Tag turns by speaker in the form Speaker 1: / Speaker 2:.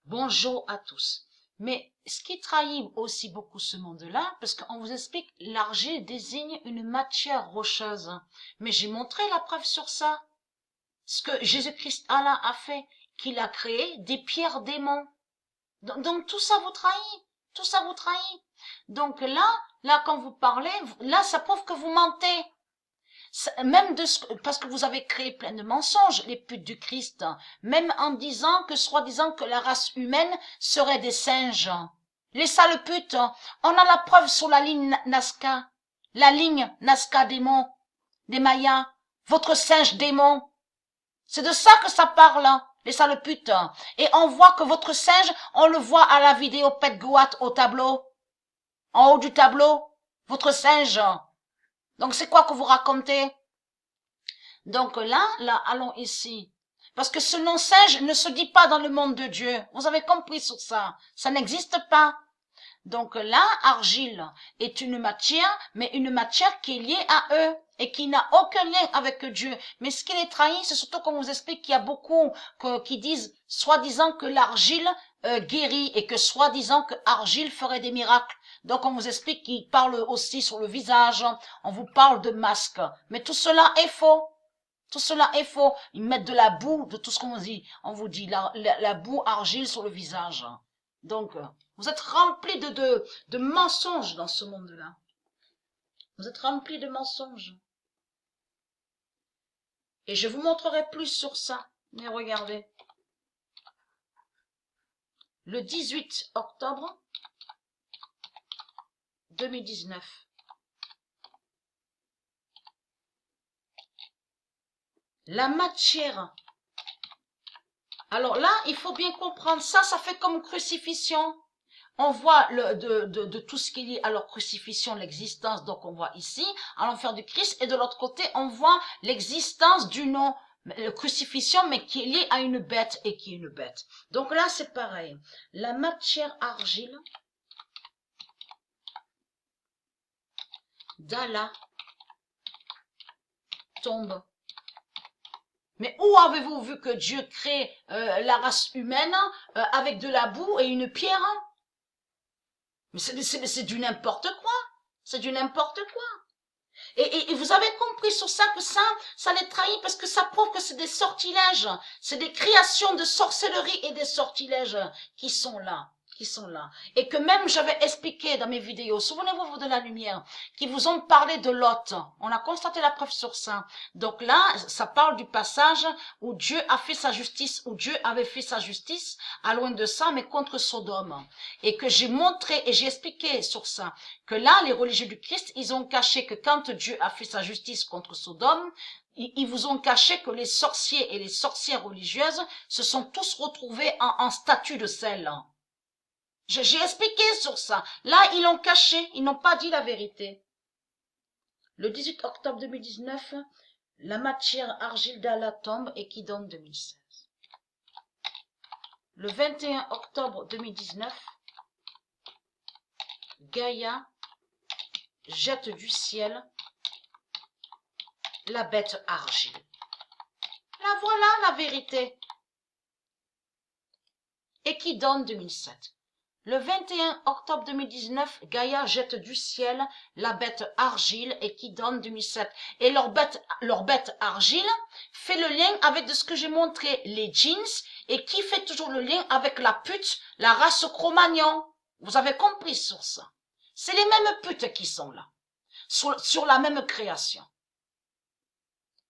Speaker 1: Bonjour à tous. Mais ce qui trahit aussi beaucoup ce monde-là, parce qu'on vous explique, l'argile désigne une matière rocheuse. Mais j'ai montré la preuve sur ça. Ce que Jésus-Christ Allah a fait, qu'il a créé des pierres démons. Donc tout ça vous trahit. Tout ça vous trahit. Donc là, quand vous parlez, là, ça prouve que vous mentez. Même parce que vous avez créé plein de mensonges, les putes du Christ, même en disant que, soi-disant, que la race humaine serait des singes. Les sales putes, on a la preuve sur la ligne Nazca démon, des Mayas, votre singe démon. C'est de ça que ça parle, les sales putes. Et on voit que votre singe, on le voit à la vidéo Pet Goat au tableau, en haut du tableau, votre singe. Donc c'est quoi que vous racontez? Donc là, allons ici. Parce que ce nom singe ne se dit pas dans le monde de Dieu. Vous avez compris sur ça. Ça n'existe pas. Donc là, argile est une matière, mais une matière qui est liée à eux et qui n'a aucun lien avec Dieu. Mais ce qui les trahit, c'est surtout qu'on vous explique qu'il y a beaucoup qui disent, soi-disant que l'argile guérit et que soi-disant que argile ferait des miracles. Donc on vous explique qu'ils parlent aussi sur le visage, on vous parle de masque. Mais tout cela est faux. Tout cela est faux. Ils mettent de la boue, de tout ce qu'on vous dit. On vous dit la boue argile sur le visage. Donc, vous êtes remplis de mensonges dans ce monde-là. Vous êtes remplis de mensonges. Et je vous montrerai plus sur ça. Mais regardez. Le 18 octobre 2019. La matière. Alors là, il faut bien comprendre ça, ça fait comme crucifixion. On voit de tout ce qui est lié à leur crucifixion, l'existence, donc on voit ici, à l'enfer du Christ, et de l'autre côté, on voit l'existence du nom, crucifixion, mais qui est liée à une bête, et qui est une bête. Donc là, c'est pareil. La matière argile d'Allah tombe. Mais où avez-vous vu que Dieu crée la race humaine avec de la boue et une pierre? Mais c'est du n'importe quoi. C'est du n'importe quoi. Et vous avez compris sur ça que ça les trahit parce que ça prouve que c'est des sortilèges. C'est des créations de sorcellerie et des sortilèges qui sont là. Et que même j'avais expliqué dans mes vidéos, souvenez-vous de la lumière, qui vous ont parlé de Lot. On a constaté la preuve sur ça. Donc là, ça parle du passage où Dieu a fait sa justice, où Dieu avait fait sa justice, à loin de ça, mais contre Sodome. Et que j'ai montré et j'ai expliqué sur ça, que là, les religieux du Christ, ils ont caché que quand Dieu a fait sa justice contre Sodome, ils vous ont caché que les sorciers et les sorcières religieuses se sont tous retrouvés en statue de sel. J'ai expliqué sur ça. Là, ils l'ont caché. Ils n'ont pas dit la vérité. Le 18 octobre 2019, la matière argile d'Allah tombe et qui donne 2016. Le 21 octobre 2019, Gaïa jette du ciel la bête argile. Là, voilà la vérité. Et qui donne 2007. Le 21 octobre 2019, Gaïa jette du ciel la bête argile et qui donne 2007. Et leur bête argile fait le lien avec ce que j'ai montré, les jeans, et qui fait toujours le lien avec la pute, la race Cro-Magnon. Vous avez compris sur ça. C'est les mêmes putes qui sont là, sur la même création.